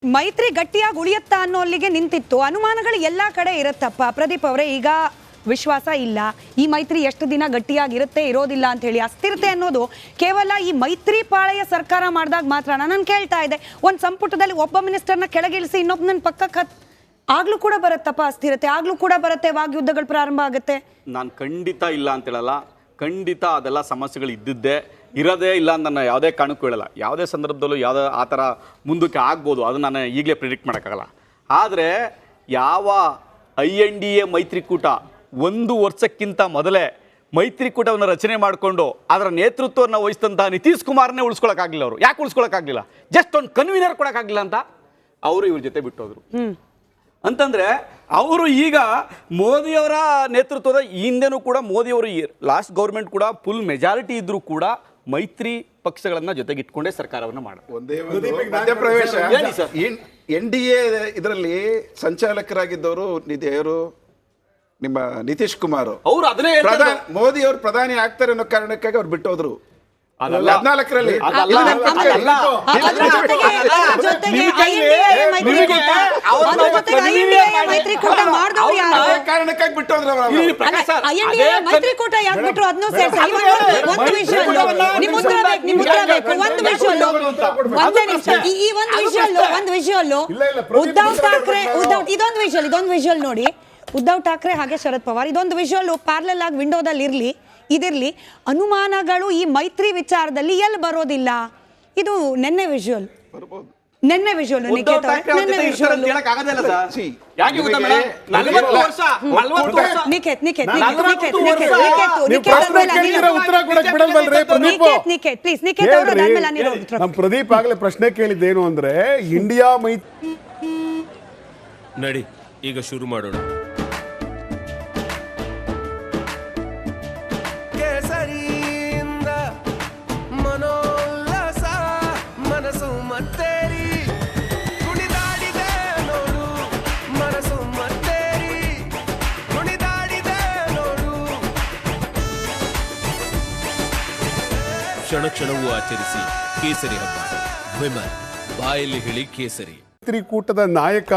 ಮೈತ್ರಿ ಗಟ್ಟಿಯಾಗಿ ಉಳಿಯುತ್ತಾ ಅನ್ನೋ ಅಲ್ಲಿಗೆ ನಿಂತಿತ್ತು. ಅನುಮಾನಗಳು ಎಲ್ಲಾ ಕಡೆ ಇರುತ್ತಪ್ಪ. ಪ್ರದೀಪ್ ಅವರೇ, ಈಗ ವಿಶ್ವಾಸ ಇಲ್ಲ, ಈ ಮೈತ್ರಿ ಎಷ್ಟು ದಿನ ಗಟ್ಟಿಯಾಗಿರುತ್ತೆ ಇರೋದಿಲ್ಲ ಅಂತ ಹೇಳಿ. ಅಸ್ಥಿರತೆ ಅನ್ನೋದು ಕೇವಲ ಈ ಮೈತ್ರಿ ಪಾಳೆಯ ಸರ್ಕಾರ ಮಾಡಿದಾಗ ಮಾತ್ರ. ನಾನು ಕೇಳ್ತಾ ಇದ್ದೆ, ಒಂದು ಸಂಪುಟದಲ್ಲಿ ಒಬ್ಬ ಮಿನಿಸ್ಟರ್ನ ಕೆಳಗಿಳಿಸಿ ಇನ್ನೊಬ್ಬನ ಪಕ್ಕಕ್ಕೆ ಆಗ್ಲೂ ಕೂಡ ಬರುತ್ತಪ್ಪ ಅಸ್ಥಿರತೆ, ಆಗ್ಲೂ ಕೂಡ ಬರುತ್ತೆ, ವಾಗ್ಯುದ್ಧಗಳು ಪ್ರಾರಂಭ ಆಗುತ್ತೆ. ನಾನು ಖಂಡಿತ ಇಲ್ಲ ಅಂತ ಹೇಳಲ್ಲ, ಖಂಡಿತ ಅದೆಲ್ಲ ಸಮಸ್ಯೆಗಳು ಇದ್ದಿದ್ದೆ, ಇರೋದೇ ಇಲ್ಲ ಅಂತ ನಾನು ಯಾವುದೇ ಕಾರಣಕ್ಕೂ ಹೇಳಲ್ಲ. ಯಾವುದೇ ಸಂದರ್ಭದಲ್ಲೂ ಯಾವುದೇ ಆ ಥರ ಮುಂದಕ್ಕೆ ಆಗ್ಬೋದು, ಅದು ನಾನು ಈಗಲೇ ಪ್ರಿಡಿಕ್ಟ್ ಮಾಡೋಕ್ಕಾಗಲ್ಲ. ಆದರೆ ಯಾವ INDA ಮೈತ್ರಿಕೂಟ 1 ವರ್ಷಕ್ಕಿಂತ ಮೊದಲೇ ಮೈತ್ರಿಕೂಟವನ್ನು ರಚನೆ ಮಾಡಿಕೊಂಡು ಅದರ ನೇತೃತ್ವವನ್ನು ವಹಿಸಿದಂಥ ನಿತೀಶ್ ಕುಮಾರ್ನೇ ಉಳಿಸ್ಕೊಳಕ್ಕಾಗಲಿಲ್ಲ. ಅವರು ಯಾಕೆ ಉಳಿಸ್ಕೊಳಕ್ಕಾಗಲಿಲ್ಲ? ಜಸ್ಟ್ ಒಂದು ಕನ್ವೀನರ್ ಕೊಡೋಕ್ಕಾಗಲಿಲ್ಲ ಅಂತ ಅವರು ಇವ್ರ ಜೊತೆ ಬಿಟ್ಟೋದ್ರು. ಅಂತಂದರೆ ಅವರು ಈಗ ಮೋದಿಯವರ ನೇತೃತ್ವದ ಹಿಂದೆನೂ ಕೂಡ ಮೋದಿಯವರು ಲಾಸ್ಟ್ ಗೌರ್ಮೆಂಟ್ ಕೂಡ ಫುಲ್ ಮೆಜಾರಿಟಿ ಇದ್ದರೂ ಕೂಡ ಮೈತ್ರಿ ಪಕ್ಷಗಳನ್ನ ಜೊತೆಗೆ ಇಟ್ಕೊಂಡೇ ಸರ್ಕಾರವನ್ನು ಮಾಡೋದು. ಮಧ್ಯಪ್ರವೇಶ NDA ಇದರಲ್ಲಿ ಸಂಚಾಲಕರಾಗಿದ್ದವರು ನಿಮ್ಮ ನಿತೀಶ್ ಕುಮಾರ್ ಅವರು ಅದನ್ನೇ ಮೋದಿ ಅವರು ಪ್ರಧಾನಿ ಆಗ್ತಾರೆ ಅನ್ನೋ ಕಾರಣಕ್ಕಾಗಿ ಅವ್ರು ಬಿಟ್ಟೋದ್ರು. 14ರಲ್ಲಿ ಕಾರಣಕ್ಕಾಗಿ ಬಿಟ್ಟೋದ್ರು. ಮೈತ್ರಿಕೂಟ ಯಾಕೆ ಬಿಟ್ರು ಅದನ್ನೂ ಸೇರಿಸಿ. ಒಂದು ವಿಷಯಲ್ಲೂ ಉದ್ಧವ್ ಠಾಕ್ರೆ ಇದೊಂದು ವಿಷಯಲ್ ನೋಡಿ, ಉದ್ಧವ್ ಠಾಕ್ರೆ ಹಾಗೆ ಶರದ್ ಪವಾರ್ ಇದೊಂದು ವಿಷಯಲ್ಲೂ ಪ್ಯಾರಲಲ್ ಆಗಿ ವಿಂಡೋದಲ್ಲಿ ಇದಿರಲಿ. ಅನುಮಾನಗಳು ಈ ಮೈತ್ರಿ ವಿಚಾರದಲ್ಲಿ ಎಲ್ಲಿ ಬರೋದಿಲ್ಲ. ಇದು ನೆನ್ನೆ ವಿಷುವಲ್ ನಿಖೇತ್ ಪ್ರದೀಪ್ ಆಗ್ಲೇ ಪ್ರಶ್ನೆ ಕೇಳಿದ್ದೇನು ಅಂದ್ರೆ, ಇಂಡಿಯಾ ಮೈತ್ರಿ ನಡಿ ಈಗ ಶುರು ಮಾಡೋಣ. ಕ್ಷಣ ಕ್ಷಣವೂ ಆಚರಿಸಿ ಕೇಸರಿ ಹಬ್ಬ. ವಿಮಲ್ ಬಾಯಲ್ಲಿ ಹೇಳಿ ಕೇಸರಿ. ಮೈತ್ರಿಕೂಟದ ನಾಯಕ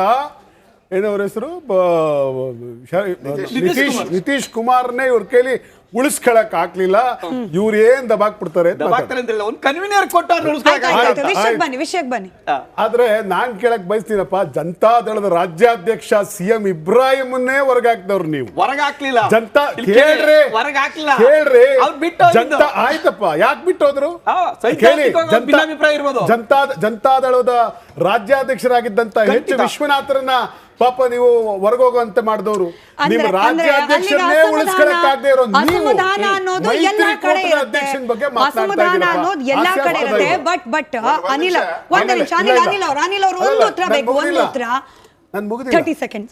ಏನವ್ರ ಹೆಸರು, ನಿತೀಶ್ ಕುಮಾರ್ನೇ ಇವ್ರ ಕೈಲಿ ಉಳಿಸ್ಕೊಳಕ್ ಆಗ್ಲಿಲ್ಲ. ಇವ್ರು ಏನ್ ದಬಾಕ್ಬಿಡ್ತಾರೆ ವಿಷಯಕ್ಕೆ ಬನ್ನಿ. ಆದ್ರೆ ನಾನ್ ಕೇಳಕ್ ಬಯಸ್ತೀನಪ್ಪ, ಜನತಾದಳದ ರಾಜ್ಯಾಧ್ಯಕ್ಷ CM ಇಬ್ರಾಹಿಮನ್ನೇ ಹೊರಗಾಕ್ದವ್ರು ನೀವು. ಹೊರಗಾಕ್ಲಿಲ್ಲ ಜನತಾ ಕೇಳ್ರಿ ಜನತಾ ಆಯ್ತಪ್ಪ, ಯಾಕೆ ಬಿಟ್ಟೋದ್ರು ಕೇಳಿ. ಜನತಾದಳದ ರಾಜ್ಯಾಧ್ಯಕ್ಷರಾಗಿದ್ದಂತ H ವಿಶ್ವನಾಥರನ್ನ ಪಾಪ ನೀವು ಹೊರಗೋಗುವಂತೆ ಮಾಡಿದವರು. ನಿಮ್ಮ ರಾಜ್ಯಾಧ್ಯಕ್ಷರನ್ನೇ ಉಳಿಸ್ಕೊಳಕ್ಕಾಗದೆ ಇರೋ ನೀವು ಅಧ್ಯಕ್ಷನ ಬಗ್ಗೆ ಮಾತನಾಡ್ತಾ ಇದ್ದೀರಾ. ಬಟ್ ಅನಿಲ್ ಅವರು ಒಂದು ಉತ್ತರ ಬೇಕು, ಒಂದು ಉತ್ತರ. ನನ್ ಮುಗಿದಿಲ್ಲ. 30 seconds.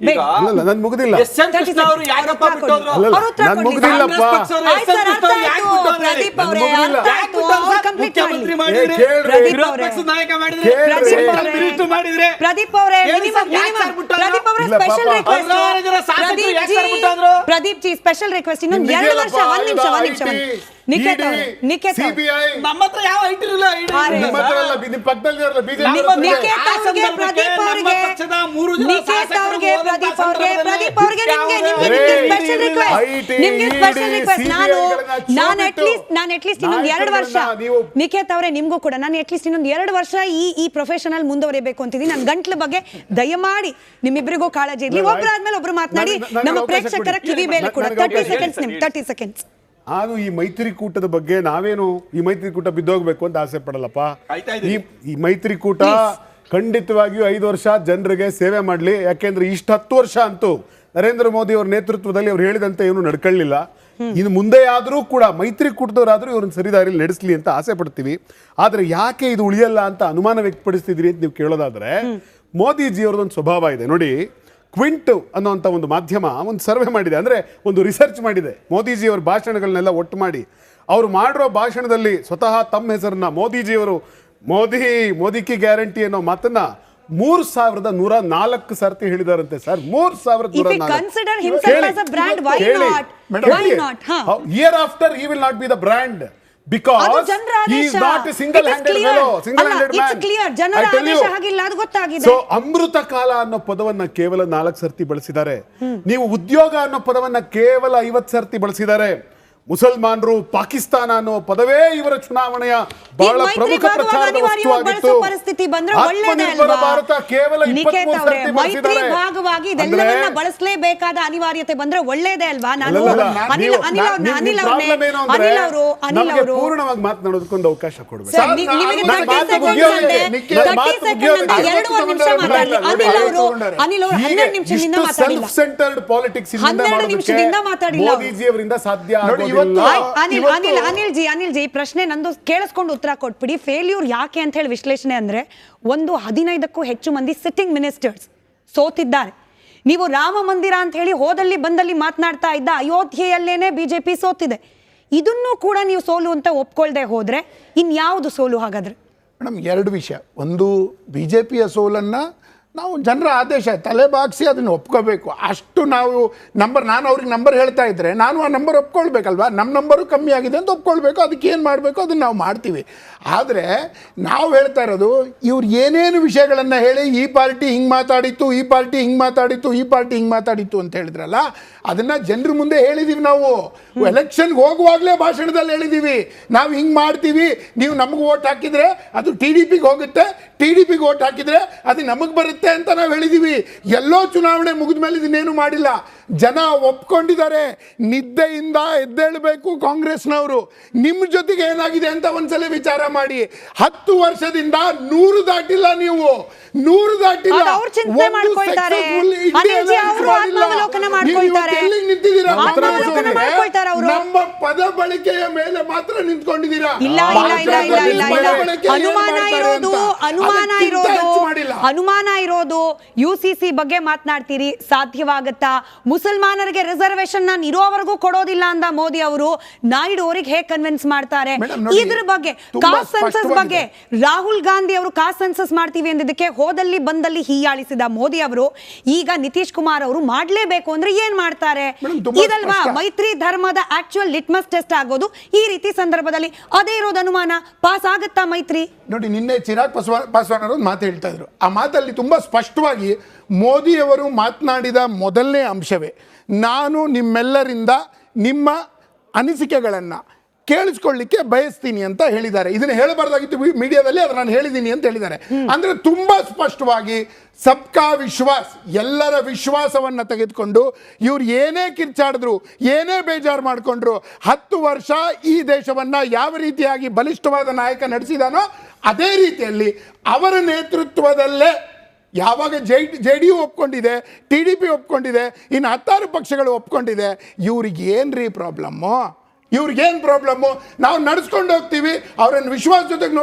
ನನ್ ಮುಗಿದಿಲ್ಲ. ಪ್ರದೀಪ್ ಜಿ ಸ್ಪೆಷಲ್ ರಿಕ್ವೆಸ್ಟ್, ಇನ್ನೊಂದು 2 ವರ್ಷ. ಒಂದ್ ನಿಮಿಷ ನಿಖೇತ್ ನಮ್ಮ ಹತ್ರ ಯಾವ ಐಟಿ ಇಲ್ಲ. ನಿಖೇತ್ ಅವರೇ, ನಿಮ್ಗೂ ಕೂಡ ನಾನು ಅಟ್ಲೀಸ್ಟ್ ಇನ್ನೊಂದು 2 ವರ್ಷ ಈ ಪ್ರೊಫೆಷನಲ್ ಮುಂದುವರಿಬೇಕು ಅಂತಿದ್ದೀನಿ. ನನ್ನ ಗಂಟ್ಲ ಬಗ್ಗೆ ದಯಮಾಡಿ ನಿಮ್ಮಿಬ್ಬರಿಗೂ ಕಾಳಜಿ ಇರಲಿ. ಒಬ್ಬರಾದ್ಮೇಲೆ ಒಬ್ರು ಮಾತನಾಡಿ, ನಮ್ಮ ಪ್ರೇಕ್ಷಕರ ಕಿವಿ ಬೇಲೆ ಕೂಡ. 30 seconds. ನಾನು ಈ ಮೈತ್ರಿಕೂಟದ ಬಗ್ಗೆ ನಾವೇನು ಈ ಮೈತ್ರಿಕೂಟ ಬಿದ್ದೋಗ್ಬೇಕು ಅಂತ ಆಸೆ ಪಡಲ್ಲಪ್ಪ. ಈ ಮೈತ್ರಿಕೂಟ ಖಂಡಿತವಾಗಿಯೂ 5 ವರ್ಷ ಜನರಿಗೆ ಸೇವೆ ಮಾಡಲಿ. ಯಾಕೆಂದ್ರೆ ಇಷ್ಟು 10 ವರ್ಷ ಅಂತೂ ನರೇಂದ್ರ ಮೋದಿ ಅವರ ನೇತೃತ್ವದಲ್ಲಿ ಅವ್ರು ಹೇಳಿದಂತೆ ಏನು ನಡ್ಕೊಳ್ಳಿಲ್ಲ. ಇನ್ನು ಮುಂದೆ ಆದರೂ ಕೂಡ ಮೈತ್ರಿಕೂಟದವರಾದರೂ ಇವ್ರನ್ನ ಸರಿದಾರಿಯಲ್ಲಿ ನಡೆಸಲಿ ಅಂತ ಆಸೆ ಪಡ್ತೀವಿ. ಆದರೆ ಯಾಕೆ ಇದು ಉಳಿಯಲ್ಲ ಅಂತ ಅನುಮಾನ ವ್ಯಕ್ತಪಡಿಸ್ತಿದ್ರಿ ಅಂತ ನೀವು ಕೇಳೋದಾದ್ರೆ, ಮೋದಿಜಿ ಅವ್ರದ್ದೊಂದು ಸ್ವಭಾವ ಇದೆ ನೋಡಿ. ಕ್ವಿಂಟ್ ಅನ್ನೋಂಥ ಒಂದು ಮಾಧ್ಯಮ ಒಂದು ಸರ್ವೆ ಮಾಡಿದೆ, ಅಂದರೆ ಒಂದು ರಿಸರ್ಚ್ ಮಾಡಿದೆ. ಮೋದಿಜಿಯವರ ಭಾಷಣಗಳನ್ನೆಲ್ಲ ಒಟ್ಟು ಮಾಡಿ ಅವರು ಮಾಡಿರೋ ಭಾಷಣದಲ್ಲಿ ಸ್ವತಃ ತಮ್ಮ ಹೆಸರನ್ನ ಮೋದಿಜಿಯವರು ಮೋದಿ ಕಿ ಗ್ಯಾರಂಟಿ ಅನ್ನೋ ಮಾತನ್ನ 3104 ಸರ್ತಿ ಹೇಳಿದಾರಂತೆ sir. 3104. Year after he will not be the brand. Because ಅದು ಜನರ he ಆದೇಶ. is not a single-handed It is clear. fellow, single-handed ಅಲ್ಲ, it's man. clear. ಜನರ I tell ಆದೇಶ you. ಹಾಗಿಲ್ಲ, ಅದು ಗೊತ್ತಾಗಿದೆ. ಸೊ ಅಮೃತ ಕಾಲ ಅನ್ನೋ ಪದವನ್ನ ಕೇವಲ 4 ಸರ್ತಿ ಬಳಸಿದ್ದಾರೆ. ನೀವು ಉದ್ಯೋಗ ಅನ್ನೋ ಪದವನ್ನ ಕೇವಲ 50 ಸರ್ತಿ ಬಳಸಿದ್ದಾರೆ. ಮುಸಲ್ಮಾನರು ಪಾಕಿಸ್ತಾನ ಅನ್ನೋ ಪದವೇ ಇವರ ಚುನಾವಣೆಯ ಬಹಳ ಪ್ರಮುಖ ಪ್ರಚಾರದ ವಸ್ತುವಾಗಿತ್ತು. ಪರಿಸ್ಥಿತಿ ಬಂದ್ರೆ ಆತ್ಮನಿರ್ಭರ ಭಾರತ ಕೇವಲ 23 ಸರ್ತಿ ಬಳಸಿದ್ದಾರೆ. ಭಾಗವಾಗಿ ಇದೆಲ್ಲವನ್ನ ಬಳಸಲೇಬೇಕಾದ ಅನಿವಾರ್ಯತೆ ಬಂದ್ರೆ ಒಳ್ಳೇದೇ ಅಲ್ವಾ? ನಾನು ಅನಿಲ್ ಅವರು ಪೂರ್ಣವಾಗಿ ಮಾತನಾಡೋದಕ್ಕೊಂದು ಅವಕಾಶ ಕೊಡಬೇಕು. ಸೆಲ್ಫ್ ಸೆಂಟರ್ಡ್ ಪಾಲಿಟಿಕ್ಸ್ ಮೋದಿಜಿ ಅವರಿಂದ ಸಾಧ್ಯ ಆಗೋದಿಲ್ಲ. ಅನಿಲ್ ಜಿ ಪ್ರಶ್ನೆ ನಂದು ಕೇಳಿಸ್ಕೊಂಡು ಉತ್ತರ ಕೊಟ್ಬಿಡಿ. ಫೇಲ್ಯೂರ್ ಯಾಕೆ ಅಂತ ಹೇಳಿ ವಿಶ್ಲೇಷಣೆ ಅಂದ್ರೆ, 15ಕ್ಕೂ ಹೆಚ್ಚು ಮಂದಿ ಸಿಟ್ಟಿಂಗ್ ಮಿನಿಸ್ಟರ್ಸ್ ಸೋತಿದ್ದಾರೆ. ನೀವು ರಾಮ ಮಂದಿರ ಅಂತ ಹೇಳಿ ಹೋದಲ್ಲಿ ಬಂದಲ್ಲಿ ಮಾತನಾಡ್ತಾ ಇದ್ದ ಅಯೋಧ್ಯೆಯಲ್ಲೇನೆ ಬಿಜೆಪಿ ಸೋತಿದೆ. ಇದನ್ನು ಕೂಡ ನೀವು ಸೋಲು ಅಂತ ಒಪ್ಕೊಳ್ದೆ ಹೋದ್ರೆ ಇನ್ಯಾವುದು ಸೋಲು ಹಾಗಾದ್ರೆ? ಮೇಡಮ್, 2 ವಿಷಯ. ಒಂದು, ಬಿಜೆಪಿಯ ಸೋಲನ್ನು ನಾವು ಜನರ ಆದೇಶ ತಲೆಬಾಗಿಸಿ ಅದನ್ನು ಒಪ್ಕೋಬೇಕು. ಅಷ್ಟು ನಾವು ನಾನು ಅವ್ರಿಗೆ ನಂಬರ್ ಹೇಳ್ತಾ ಇದ್ದರೆ ನಾನು ಆ ನಂಬರ್ ಒಪ್ಕೊಳ್ಬೇಕಲ್ವಾ? ನಮ್ಮ ನಂಬರು ಕಮ್ಮಿ ಆಗಿದೆ ಅಂತ ಒಪ್ಕೊಳ್ಬೇಕು. ಅದಕ್ಕೆ ಏನು ಮಾಡಬೇಕು ಅದನ್ನು ನಾವು ಮಾಡ್ತೀವಿ. ಆದರೆ ನಾವು ಹೇಳ್ತಾ ಇರೋದು, ಇವ್ರು ಏನೇನು ವಿಷಯಗಳನ್ನು ಹೇಳಿ ಈ ಪಾರ್ಟಿ ಹಿಂಗೆ ಮಾತಾಡಿತ್ತು, ಈ ಪಾರ್ಟಿ ಹಿಂಗೆ ಮಾತಾಡಿತ್ತು, ಈ ಪಾರ್ಟಿ ಹಿಂಗೆ ಮಾತಾಡಿತ್ತು ಅಂತ ಹೇಳಿದ್ರಲ್ಲ, ಅದನ್ನು ಜನರ ಮುಂದೆ ಹೇಳಿದ್ದೀವಿ. ನಾವು ಎಲೆಕ್ಷನ್ಗೆ ಹೋಗುವಾಗಲೇ ಭಾಷಣದಲ್ಲಿ ಹೇಳಿದ್ದೀವಿ, ನಾವು ಹಿಂಗೆ ಮಾಡ್ತೀವಿ, ನೀವು ನಮಗೆ ವೋಟ್ ಹಾಕಿದರೆ ಅದು TDPಗೆ ಹೋಗುತ್ತೆ, TDPಗೆ ವೋಟ್ ಹಾಕಿದರೆ ಅದು ನಮಗೆ ಬರುತ್ತೆ ಅಂತ ನಾವು ಹೇಳಿದ್ದೀವಿ. ಎಲ್ಲೋ ಚುನಾವಣೆ ಮುಗಿದ ಮೇಲೆ ಇದನ್ನೇನು ಮಾಡಿಲ್ಲ. ಜನ ಒಪ್ಕೊಂಡಿದ್ದಾರೆ. ನಿದ್ದೆಯಿಂದ ಎದ್ದೇಳಬೇಕು ಕಾಂಗ್ರೆಸ್ನವರು. ನಿಮ್ಮ ಜೊತೆಗೆ ಏನಾಗಿದೆ ಅಂತ ಒಂದ್ಸಲ ವಿಚಾರ ಮಾಡಿ. 10 ವರ್ಷದಿಂದ 100 ದಾಟಿಲ್ಲ. ನೀವು 100 ದಾಟಿಲ್ಲ. ನಮ್ಮ ಪದ ಬಳಕೆಯ ಮೇಲೆ ಮಾತ್ರ ನಿಂತ್ಕೊಂಡಿದ್ದೀರಾ. ಅನುಮಾನ ಇರೋದು UCC ಬಗ್ಗೆ ಮಾತನಾಡ್ತೀರಿ, ಸಾಧ್ಯವಾಗತ್ತಾ? ಮುಸಲ್ಮಾನರಿಗೆ ರಿಸರ್ವೇಶನ್ ನಾನು ಇರೋವರೆಗೂ ಕೊಡೋದಿಲ್ಲ ಅಂದ ಮೋದಿ ಅವರು ನಾಯ್ಡು ಅವರಿಗೆ ಹೇಗೆ ಕನ್ವಿನ್ಸ್ ಮಾಡ್ತಾರೆ? ಇದ್ರ ಬಗ್ಗೆ ಕಾಸ್ಟ್ ಸೆನ್ಸಸ್ ಬಗ್ಗೆ ರಾಹುಲ್ ಗಾಂಧಿ ಅವರು ಕಾಸ್ಟ್ ಸೆನ್ಸಸ್ ಮಾಡ್ತೀವಿ ಅಂದಿದ್ದಕ್ಕೆ ಹೋದಲ್ಲಿ ಬಂದಲ್ಲಿ ಹೀಯಾಳಿಸಿದ ಮೋದಿ ಅವರು ಈಗ ನಿತೀಶ್ ಕುಮಾರ್ ಅವರು ಮಾಡ್ಲೇಬೇಕು ಅಂದ್ರೆ ಏನ್ ಮಾಡ್ತಾರೆ? ಇದಲ್ವಾ ಮೈತ್ರಿ ಧರ್ಮದ ಆಕ್ಚುಯಲ್ ಲಿಟ್ಮಸ್ ಟೆಸ್ಟ್ ಆಗೋದು ಈ ರೀತಿ ಸಂದರ್ಭದಲ್ಲಿ. ಅದೇ ಇರೋದು ಅನುಮಾನ. ಪಾಸ್ ಆಗುತ್ತಾ ಮೈತ್ರಿ? ನೋಡಿ, ನಿನ್ನೆ ಚಿರಾಗ್ ಪಾಸ್ವಾನ್ ಅವರು ಮಾತು ಹೇಳ್ತಾ ಇದ್ರು. ಆ ಮಾತಲ್ಲಿ ತುಂಬಾ ಸ್ಪಷ್ಟವಾಗಿ ಮೋದಿಯವರು ಮಾತನಾಡಿದ ಮೊದಲನೇ ಅಂಶವೇ, ನಾನು ನಿಮ್ಮೆಲ್ಲರಿಂದ ನಿಮ್ಮ ಅನಿಸಿಕೆಗಳನ್ನು ಕೇಳಿಸ್ಕೊಳ್ಳಿಕ್ಕೆ ಬಯಸ್ತೀನಿ ಅಂತ ಹೇಳಿದ್ದಾರೆ. ಇದನ್ನು ಹೇಳಬಾರ್ದಾಗಿತ್ತು ಮೀಡಿಯಾದಲ್ಲಿ, ಅದು ನಾನು ಹೇಳಿದ್ದೀನಿ ಅಂತ ಹೇಳಿದ್ದಾರೆ. ಅಂದರೆ ತುಂಬ ಸ್ಪಷ್ಟವಾಗಿ ಸಬ್ಕಾ ವಿಶ್ವಾಸ್, ಎಲ್ಲರ ವಿಶ್ವಾಸವನ್ನು ತೆಗೆದುಕೊಂಡು ಇವ್ರು ಏನೇ ಕಿರ್ಚಾಡಿದ್ರು, ಏನೇ ಬೇಜಾರು ಮಾಡಿಕೊಂಡ್ರು, 10 ವರ್ಷ ಈ ದೇಶವನ್ನು ಯಾವ ರೀತಿಯಾಗಿ ಬಲಿಷ್ಠವಾದ ನಾಯಕ ನಡೆಸಿದಾನೋ ಅದೇ ರೀತಿಯಲ್ಲಿ ಅವರ ನೇತೃತ್ವದಲ್ಲೇ ಯಾವಾಗ JDU ಒಪ್ಕೊಂಡಿದೆ, TDP ಒಪ್ಕೊಂಡಿದೆ, ಇನ್ನು 16 ಪಕ್ಷಗಳು ಒಪ್ಕೊಂಡಿದೆ, ಇವ್ರಿಗೆ ಏನ್ರಿ ಪ್ರಾಬ್ಲಮ್ಮು? ಇವ್ರಿಗೇನು ಪ್ರಾಬ್ಲಮ್ಮು? ನಾವು ನಡೆಸ್ಕೊಂಡು ಹೋಗ್ತೀವಿ, ಅವರನ್ನು ವಿಶ್ವಾಸ ಜೊತೆಗೆ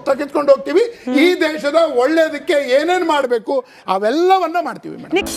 ತೆಗೆದುಕೊಂಡು ಹೋಗ್ತೀವಿ. ಈ ದೇಶದ ಒಳ್ಳೆಯದಕ್ಕೆ ಏನೇನು ಮಾಡಬೇಕು ಅವೆಲ್ಲವನ್ನ ಮಾಡ್ತೀವಿ ಮೇಡಮ್.